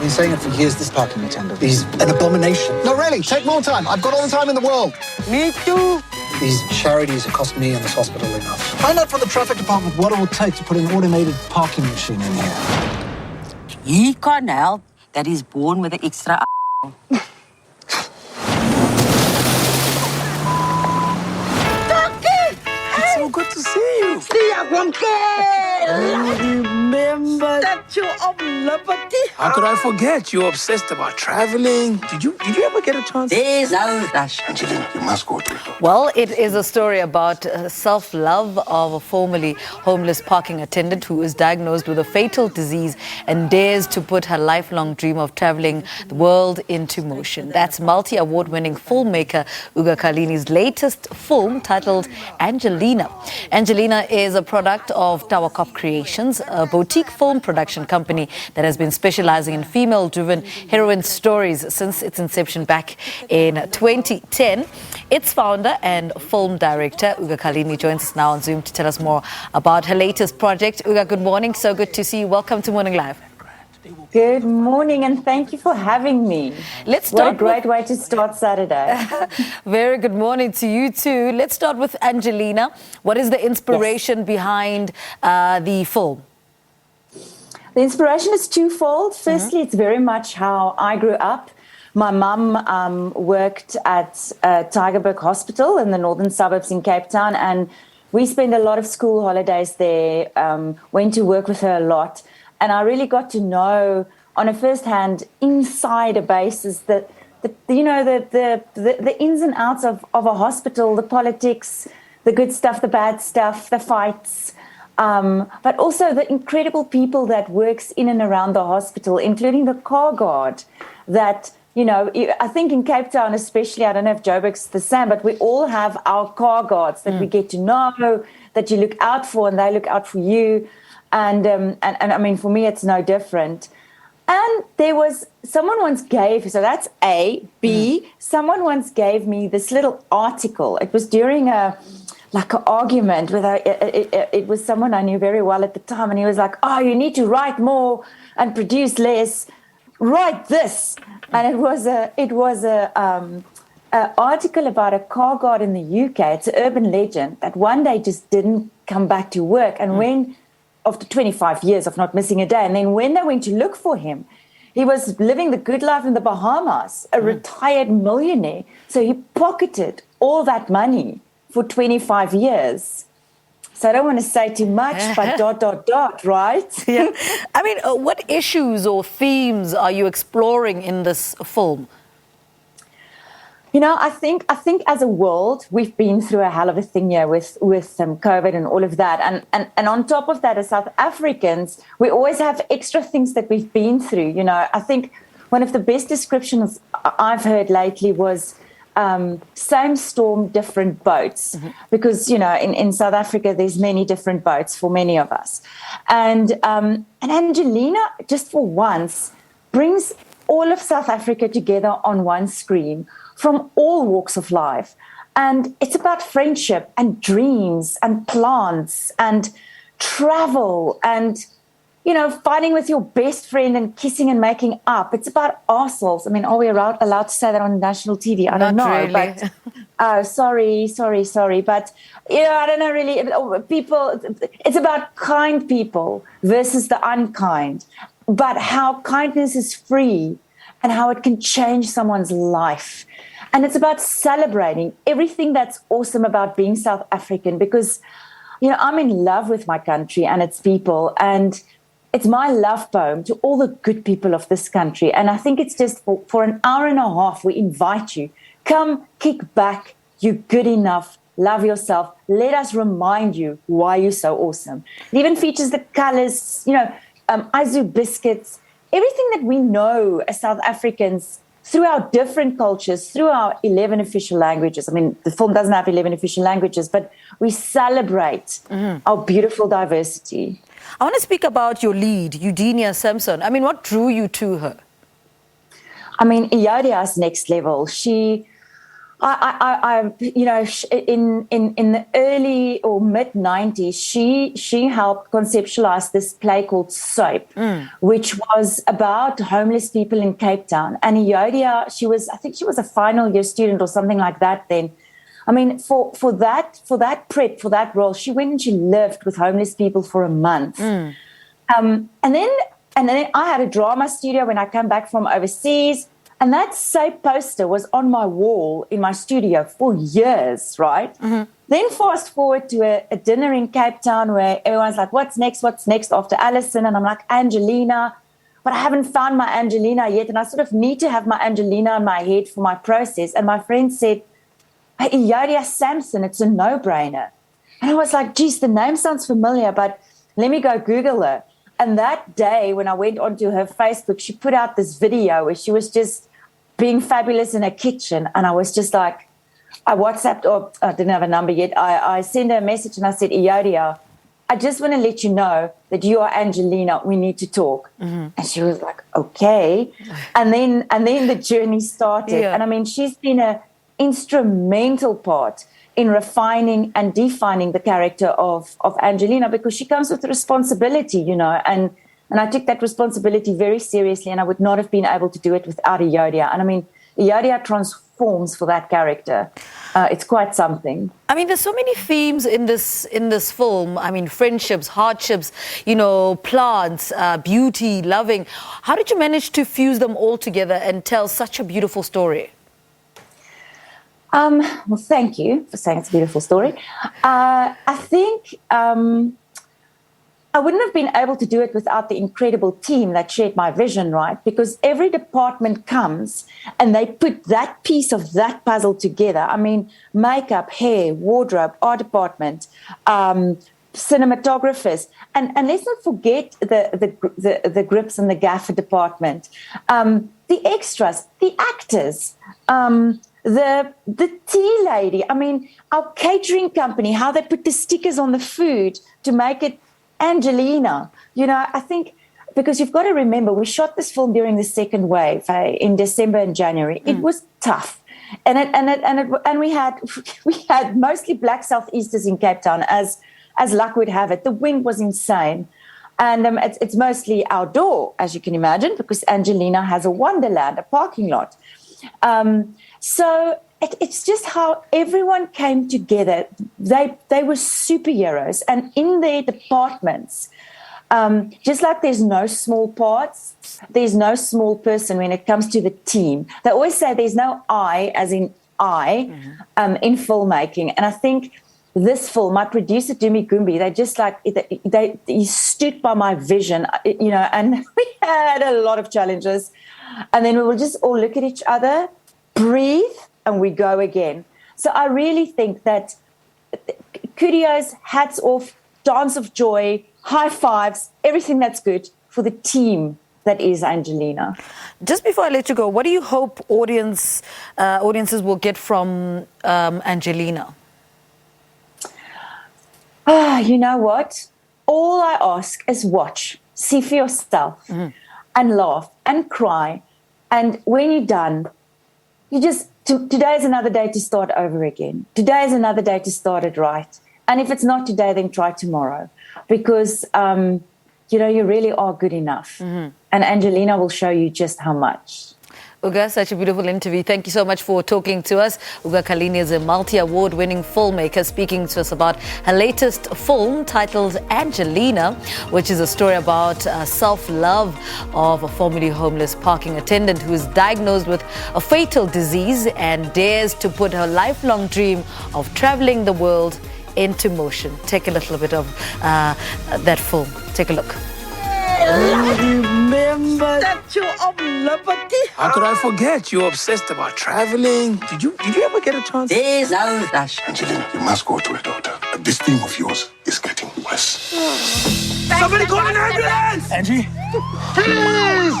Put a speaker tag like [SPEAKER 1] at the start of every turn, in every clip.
[SPEAKER 1] been saying it for years, this parking attendant. He's an abomination.
[SPEAKER 2] No, really, take more time. I've got all the time in the world.
[SPEAKER 3] Me too.
[SPEAKER 1] These charities have cost me and this hospital enough.
[SPEAKER 2] Find out from the traffic department what it will take to put an automated parking machine in here.
[SPEAKER 3] He can't help that he's born with an extra.
[SPEAKER 4] It's so good to see you.
[SPEAKER 3] Remember Statue of Liberty.
[SPEAKER 4] How could I forget? You're obsessed about traveling. Did you ever get a chance?
[SPEAKER 3] There's no rush.
[SPEAKER 5] Angelina, you must go to it.
[SPEAKER 6] Well, it is a story about self-love of a formerly homeless parking attendant who is diagnosed with a fatal disease and dares to put her lifelong dream of traveling the world into motion. That's multi-award-winning filmmaker Uga Carlini's latest film titled Angelina. Angelina is a product of Towerkop Creations, a boutique film production company that has been specialising in female-driven heroine stories since its inception back in 2010. Its founder and film director, Uga Carlini, joins us now on Zoom to tell us more about her latest project. Uga, good morning. So good to see you. Welcome to Morning Live.
[SPEAKER 7] Good morning, and thank you for having me.
[SPEAKER 6] Let's start.
[SPEAKER 7] What a great way to start Saturday.
[SPEAKER 6] Very good morning to you too. Let's start with Angelina. What is the inspiration behind the film?
[SPEAKER 7] The inspiration is twofold. Firstly, it's very much how I grew up. My mum worked at Tygerberg Hospital in the northern suburbs in Cape Town, and we spent a lot of school holidays there, went to work with her a lot. And I really got to know on a first-hand, insider basis the ins and outs of a hospital, the politics, the good stuff, the bad stuff, the fights, but also the incredible people that works in and around the hospital, including the car guard that, you know, I think in Cape Town especially, I don't know if Joburg's the same, but we all have our car guards that we get to know, that you look out for, and they look out for you. And I mean, for me, it's no different. And there was someone once gave, so that's A. B, someone once gave me this little article. It was during an argument with it was someone I knew very well at the time. And he was like, oh, you need to write more and produce less. Write this. And it was a article about a car guard in the UK. It's an urban legend that one day just didn't come back to work. And when after 25 years of not missing a day. And then when they went to look for him, he was living the good life in the Bahamas, a retired millionaire. So he pocketed all that money for 25 years. So I don't want to say too much, but ... right?
[SPEAKER 6] Yeah. I mean, what issues or themes are you exploring in this film?
[SPEAKER 7] You know, I think as a world, we've been through a hell of a thing here with COVID and all of that. And on top of that, as South Africans, we always have extra things that we've been through. You know, I think one of the best descriptions I've heard lately was same storm, different boats. Because, you know, in South Africa, there's many different boats for many of us. And Angelina, just for once, brings all of South Africa together on one screen, from all walks of life. And it's about friendship and dreams and plants and travel and, you know, fighting with your best friend and kissing and making up. It's about ourselves. I mean, are we allowed to say that on national TV? I don't know.
[SPEAKER 6] Really.
[SPEAKER 7] But sorry. But, you know, I don't know really. People, it's about kind people versus the unkind. But how kindness is free and how it can change someone's life. And it's about celebrating everything that's awesome about being South African because, you know, I'm in love with my country and its people. And it's my love poem to all the good people of this country. And I think it's just for an hour and a half, we invite you. Come, kick back. You're good enough. Love yourself. Let us remind you why you're so awesome. It even features the colors, you know, Azu biscuits, everything that we know as South Africans through our different cultures, through our 11 official languages. I mean, the film doesn't have 11 official languages, but we celebrate our beautiful diversity.
[SPEAKER 6] I want to speak about your lead, Eugenia Simpson. I mean, what drew you to her?
[SPEAKER 7] I mean, Iodia's next level. She In the early or mid 90s, she helped conceptualize this play called Soap, which was about homeless people in Cape Town. And Iodia, I think she was a final year student or something like that then. I mean, for that role, she went and she lived with homeless people for a month. And then I had a drama studio when I came back from overseas. And that Soap poster was on my wall in my studio for years, right? Then fast forward to a dinner in Cape Town where everyone's like, what's next after Alison? And I'm like, Angelina. But I haven't found my Angelina yet. And I sort of need to have my Angelina in my head for my process. And my friend said, hey, Iodia Sampson, it's a no-brainer. And I was like, geez, the name sounds familiar, but let me go Google her. And that day when I went onto her Facebook, she put out this video where she was just being fabulous in her kitchen. And I was just like, I WhatsApped, or I didn't have a number yet. I sent her a message and I said, Iodia, I just want to let you know that you are Angelina. We need to talk. And she was like, okay. And then the journey started.
[SPEAKER 6] Yeah.
[SPEAKER 7] And I mean, she's been an instrumental part in refining and defining the character of Angelina, because she comes with responsibility, and I took that responsibility very seriously, and I would not have been able to do it without Iodia. And I mean, Iodia transforms for that character. It's quite something.
[SPEAKER 6] I mean, there's so many themes in this film. I mean, friendships, hardships, plants, beauty, loving. How did you manage to fuse them all together and tell such a beautiful story?
[SPEAKER 7] Well, thank you for saying it's a beautiful story. I think I wouldn't have been able to do it without the incredible team that shared my vision, right? Because every department comes and they put that piece of that puzzle together. I mean, makeup, hair, wardrobe, art department, cinematographers, and let's not forget the grips and the gaffer department, the extras, the actors, the tea lady. I mean, our catering company, how they put the stickers on the food to make it Angelina. I think, because you've got to remember, we shot this film during the second wave in December and January. It was tough, and we had mostly black southeasters in Cape Town, as luck would have it. The wind was insane, and it's mostly outdoor, as you can imagine, because Angelina has a wonderland, a parking lot. So it's just how everyone came together. They were superheroes, and in their departments, just like there's no small parts, there's no small person when it comes to the team. They always say there's no I, as in I, in filmmaking. And I think this film, my producer Dumi Gumbi, they just he stood by my vision, and we had a lot of challenges. And then we will just all look at each other, breathe, and we go again. So I really think that kudos, hats off, dance of joy, high fives, everything that's good for the team that is Angelina.
[SPEAKER 6] Just before I let you go, what do you hope audiences will get from Angelina?
[SPEAKER 7] You know what? All I ask is watch, see for yourself, and laugh and cry. And when you're done, today is another day to start over again. Today is another day to start it right. And if it's not today, then try tomorrow. Because, you really are good enough. And Angelina will show you just how much.
[SPEAKER 6] Uga, such a beautiful interview. Thank you so much for talking to us. Uga Carlini is a multi-award-winning filmmaker speaking to us about her latest film titled Angelina, which is a story about self-love of a formerly homeless parking attendant who is diagnosed with a fatal disease and dares to put her lifelong dream of traveling the world into motion. Take a little bit of that film. Take a look.
[SPEAKER 3] Remember Statue of Liberty?
[SPEAKER 4] How could I forget? You're obsessed about traveling. Did you ever get a chance?
[SPEAKER 3] There's no rush.
[SPEAKER 5] Angelina, you must go to a doctor. This thing of yours is getting worse.
[SPEAKER 4] Somebody call an ambulance!
[SPEAKER 5] Angie? Please!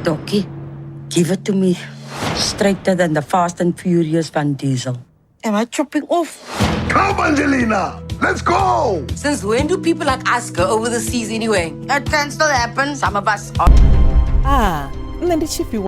[SPEAKER 3] Dokkie, give it to me. Straighter than the Fast and Furious Van Diesel. Am I chopping off?
[SPEAKER 5] Come, Angelina! Let's go!
[SPEAKER 8] Since when do people like us go over the seas anyway? It can still happen. Some of us are.
[SPEAKER 9] And then the chief